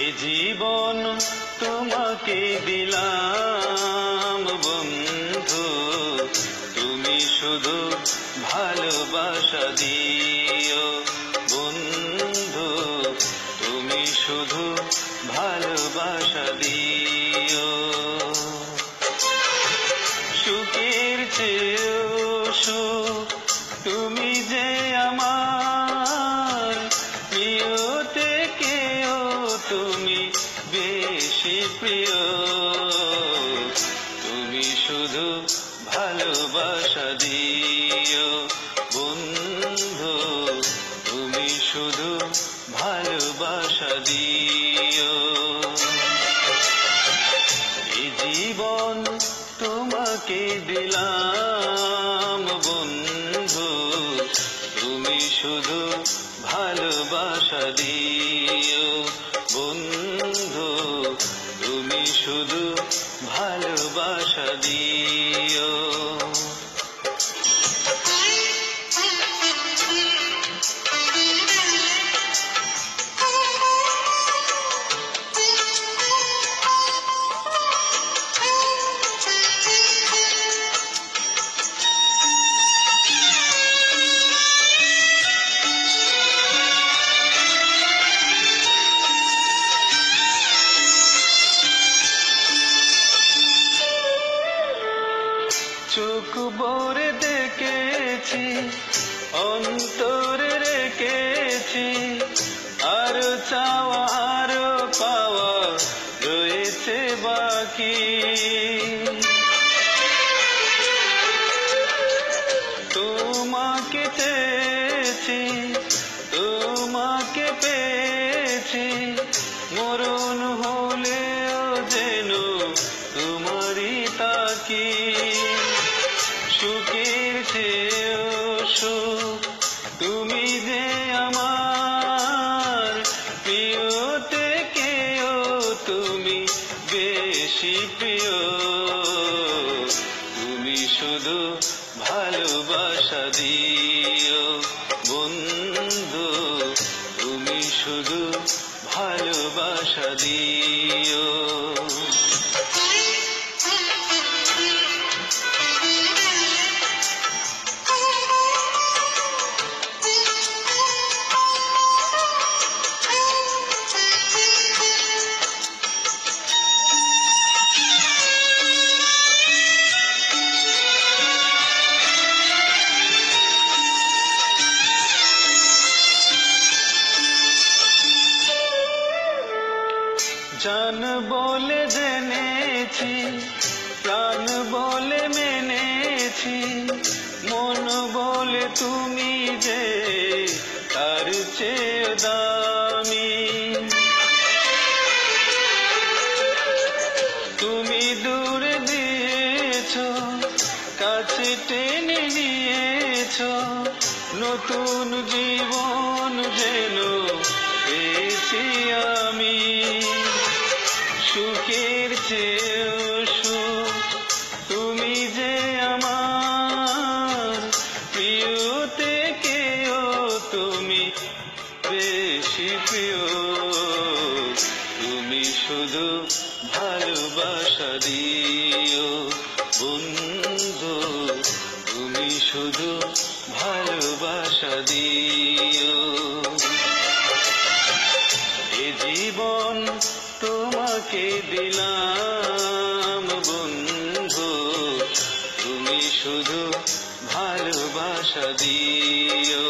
এ জীবন তোমাকে দিলাম বন্ধু, তুমি শুধু ভালোবাসা দিও বন্ধু, তুমি শুধু ভালোবাসা দিও। সুখের চেয়েও সুখ তুমি যে আমার, প্রিয় থেকেও তুমি বেশি প্রিয়, তুমি শুধু ভালোবাসা দিও বন্ধু, তুমি শুধু ভালোবাসা দিও। এই জীবন তোমাকে দিলাম বন্ধু, তুমি শুধু ভালোবাসা দিও বন্ধু, তুমি শুধু ভালোবাসা দিও। চোখ ভরে দেখেছি, অন্তরে রেখেছি, আরো চাওয়া আরো পাওয়া রয়েছে বাকি। তোমাকে চেয়েছি, তোমাকে পেয়েছি, মরণ হলেও যেন তোমারই তাকি। সুখের চেয়েও সুখ তুমি যে আমার, প্রিয় থেকেও তুমি বেশি প্রিয়, তুমি শুধু ভালোবাসা দিও বন্ধু, তুমি শুধু ভালোবাসা দিও। জান বলে জেনেছি, প্রাণ বলে মেনেছি, মন বলে তুমি যে তার চেয়ে দামি। তুমি দূরে দিয়েছ, কাছে টেনে নিয়েছ, নতুন জীবন যেন পেয়েছি আমি। সুখের চেয়েও সুখ তুমি যে আমার, প্রিয় থেকেও তুমি বেশি প্রিয়, তুমি শুধু ভালোবাসা দিও বন্ধু, তুমি শুধু ভালোবাসা দিও। এ জীবন তোমাকে দিলাম বন্ধু, তুমি শুধু ভালোবাসা দিও।